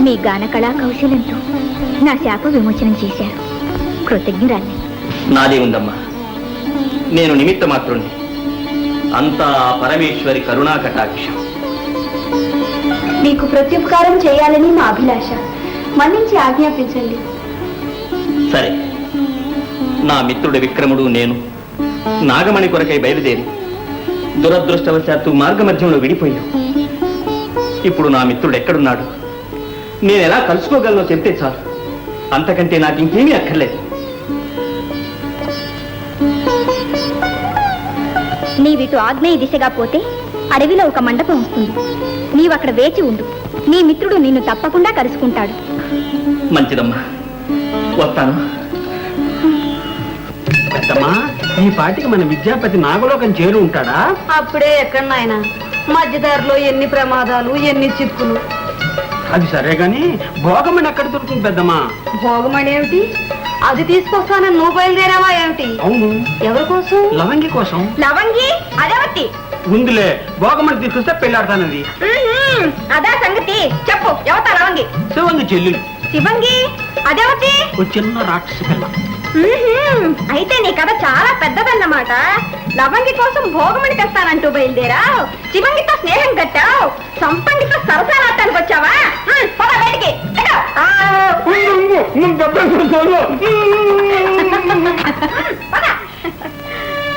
మీ గాన కళా కౌశలంతో నా శాప విమోచనం చేశారు. కృతజ్ఞురాలి. నాదే ఉందమ్మా, నేను నిమిత్త మాత్రుణ్ణి. అంతా పరమేశ్వరి కరుణా కటాక్షం. మీకు ప్రత్యుపకారం చేయాలని మా అభిలాష. మన్నించి ఆజ్ఞాపించండి. సరే, నా మిత్రుడు విక్రముడు నేను నాగమణి కొరకై బయలుదేరి దురదృష్టవశాత్తు మార్గమధ్యంలో విడిపోయాం. ఇప్పుడు నా మిత్రుడు ఎక్కడున్నాడు, నేను ఎలా కలుసుకోగలనో చెప్తే చాలు. అంతకంటే నాకు ఇంకేమీ అక్కర్లేదు. నీవిటు ఆగ్నేయ దిశగా పోతే అడవిలో ఒక మండపం వస్తుంది. నీవక్కడ వేచి ఉండు. నీ మిత్రుడు నిన్ను తప్పకుండా కలుసుకుంటాడు. మంచిదమ్మా, వస్తాను. పెద్దమ్మా, ఈ పాటికి మన విద్యాపతి నాగలోకం చేరు ఉంటాడా? అప్పుడే ఎక్కడ నాయన, మధ్యదారిలో ఎన్ని ప్రమాదాలు, ఎన్ని చిక్కులు. అది సరే గాని భోగమని ఎక్కడ దొరుకుతుంది పెద్దమ్మా? భోగమణి ఏమిటి? అది తీసుకొస్తానని నువ్వు బయలుదేరావా ఏమిటి? అవును. ఎవరి కోసం? లవంగి కోసం. లవంగి అదేవతి ఉందిలే, భోగమని తీసుకొస్తే పెళ్ళాడతానది. అదా సంగతి. చెప్పు, ఎవతా లవంగి? శివంగి చెల్లెలు. శివంగి అదేవతి ఓ చిన్న రాక్షసి పిల్ల. అయితే నీ కథ చాలా పెద్దదన్నమాట. లవంగి కోసం భోగమని తెస్తానంటూ బయలుదేరా, శివంగితో స్నేహం కట్టావు, సంపంగితో సరసాలాటానికి వచ్చావా? పద బయటికి.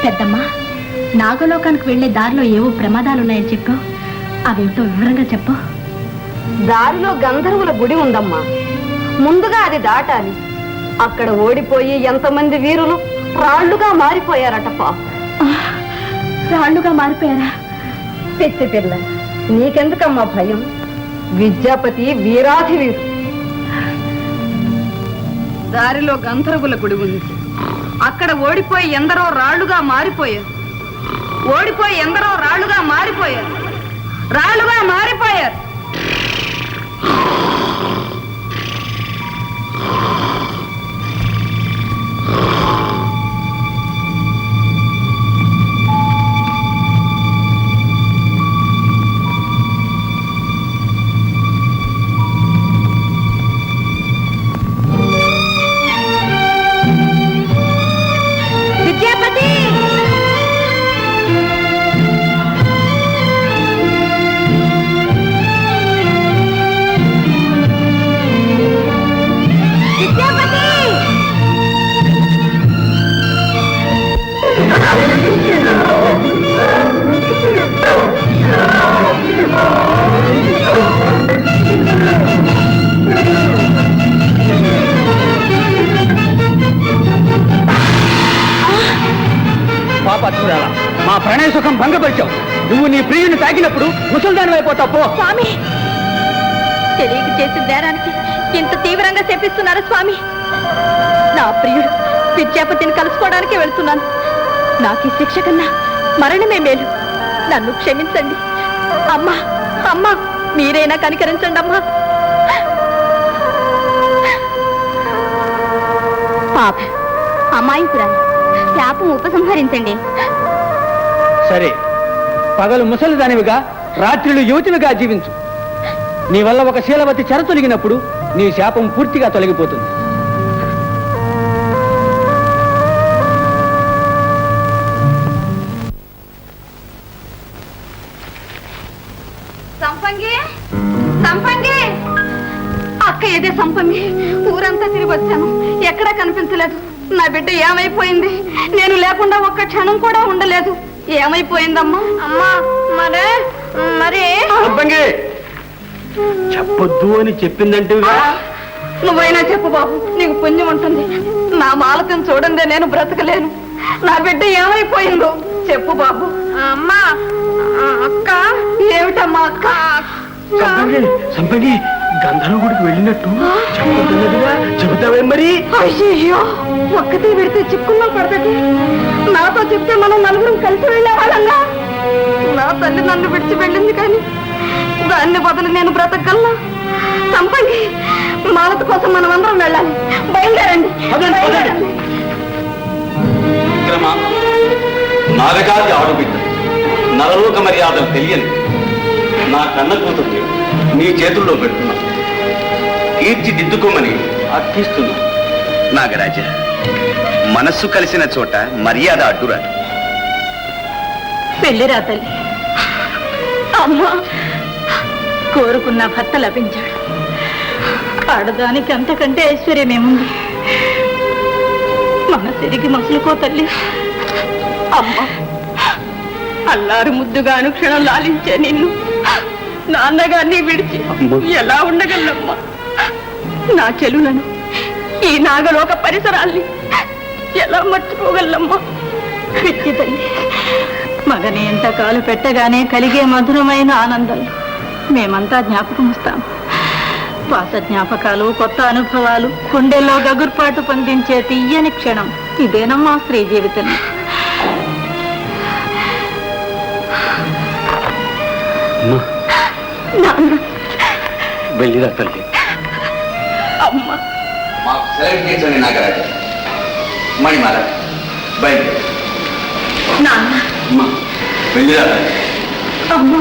పెద్దమ్మా, నాగలోకానికి వెళ్లే దారిలో ఏవో ప్రమాదాలున్నాయని చెప్పు. అవేమిటో వివరంగా చెప్పు. దారిలో గంధర్వుల గుడి ఉందమ్మా. ముందుగా అది దాటాలి. అక్కడ ఓడిపోయి ఎంతమంది వీరులు రాళ్లుగా మారిపోయారట. రాళ్లుగా మారిపోయారా? పెట్టి పిల్ల, నీకెందుకమ్మా భయం? విద్యాపతి వీరాధి వీరు. దారిలో గంధర్వుల గుడి ఉంది. అక్కడ ఓడిపోయి ఎందరో రాళ్లుగా మారిపోయారు. ఓడిపోయి ఎందరో రాళ్లుగా మారిపోయారు. రాళ్లుగా మారిపోయారు. పాపాత్మురాలా, మా ప్రణయ సుఖం భంగపరిచావు. నువ్వు నీ ప్రియుని తాకినప్పుడు ముసల్దాని అయిపోతావు. పో. స్వామి, తెలియక చేసిన నేరానికి ఇంత తీవ్రంగా శపిస్తున్నారు స్వామి. నా ప్రియుడు విద్యాపతిని కలుసుకోవడానికి వెళ్తున్నాను. నాకు ఈ శిక్ష కన్నా మరణమే మేలు. నన్ను క్షమించండి. అమ్మా, అమ్మా, మీరైనా కనికరించండి అమ్మా. పాప అమాయకురాలు, శాపం ఉపసంహరించండి. సరే, పగలు ముసలిదానివిగా, రాత్రులు యువతివిగా జీవించు. నీ వల్ల ఒక శీలవతి చెర తొలగినప్పుడు నీ శాపం పూర్తిగా తొలగిపోతుంది. సంపంగి, సంపంగి, అక్క ఏదే సంపంగి. ఊరంతా తిరిగి వచ్చాను, ఎక్కడా కనిపించలేదు. నా బిడ్డ ఏమైపోయింది? నేను లేకుండా ఒక్క క్షణం కూడా ఉండలేదు. ఏమైపోయిందమ్మా? అమ్మా, మరి చెప్పొద్దు అని చెప్పిందంటే నువ్వైనా చెప్పు బాబు, నీకు పుణ్యం ఉంటుంది. నా మాలకం చూడండి, నేను బ్రతకలేను. నా బిడ్డ ఏమైపోయిందో చెప్పు బాబు. అమ్మా, అక్క. ఏమిటమ్మా అక్క? సంపంగి గంధర్వ గుడికి వెళ్ళినట్టు చెప్పొద్దున్నదిగా, చెబుతావే మరి? అయ్యో, ఒక్కతే పెడితే చిక్కుల్లో పడతది. నాతో చెప్తే మనం నలుగురం కలిసి వెళ్ళేవాళ్ళంగా. నా తల్లి నన్ను విడిచి వెళ్ళింది, కానీ దాన్ని బదులు నేను బ్రతకగలనా? సంపంగి, మాలత కోసం మనం అందరం వెళ్ళాలి. బయలుదేరండి. నాగజాతి ఆడుబిడ్డ, నరలోక మర్యాదలు తెలియని నా కన్న కూతుర్ని నీ చేతుల్లో పెడుతున్నా. తీర్చిదిద్దుకోమని అర్థిస్తున్నా. నాగరాజ, మనస్సు కలిసిన చోట మర్యాద అడ్డురాదు. పెళ్లిరా తల్లి. అమ్మా, కోరుకున్న భర్త లభించాడు. ఆడదానికి అంతకంటే ఐశ్వర్యమేముంది? మన తిరిగి మసులుకో తల్లి. అమ్మా, అల్లారు ముద్దుగా అనుక్షణం లాలించే నిన్ను నాన్నగారిని విడిచి ఎలా ఉండగలమ్మా? నా చెలులను, ఈ నాగలోక పరిసరాల్ని ఎలా మర్చిపోగలమ్మా? పిచ్చి తల్లి, మగని ఎంత కాలు పెట్టగానే కలిగే మధురమైన ఆనందాలు మేమంతా జ్ఞాపకం వస్తాం. పాత జ్ఞాపకాలు, కొత్త అనుభవాలు, గుండెల్లో గగుర్పాటు పొందించే తీయని క్షణం ఇదేనమ్మా స్త్రీ జీవితం. నాన్న, వెళ్ళిరా తల్లి. అమ్మ, మాకు సెలెక్ట్ చేసండి నాగరాజ. మణిమాల బయట నాన్న, వెళ్ళిరా. అమ్మ.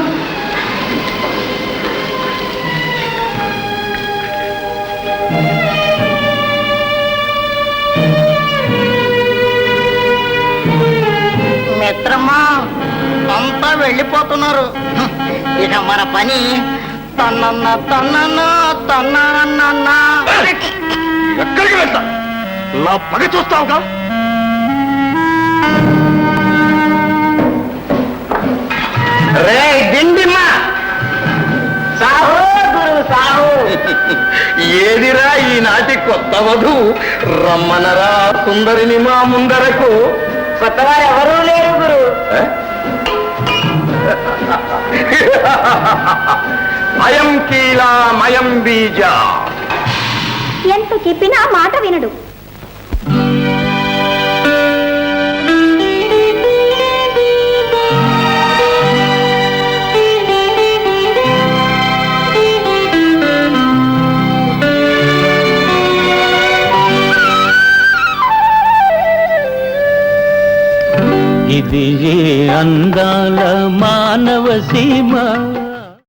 మిత్రమా, అంతా వెళ్ళిపోతున్నారు. ఇక మన పని తన్నన్న తన్నన్న తన్నన్న. ఎక్కడికి వెళ్తా? నా పగ చూస్తావుగా? రే దిండిమ్మా, సాహో గురు సాహో. ఏదిరా ఈనాటి కొత్త వధు? రమ్మనరా సుందరిని మా ముందరకు. కొత్తవారు ఎవరూ లేరు గురు. అయం కీలా మయం బీజ. ఎంత చెప్పినా మాట వినడు. ఇది ఏ అందాల మానవ సీమ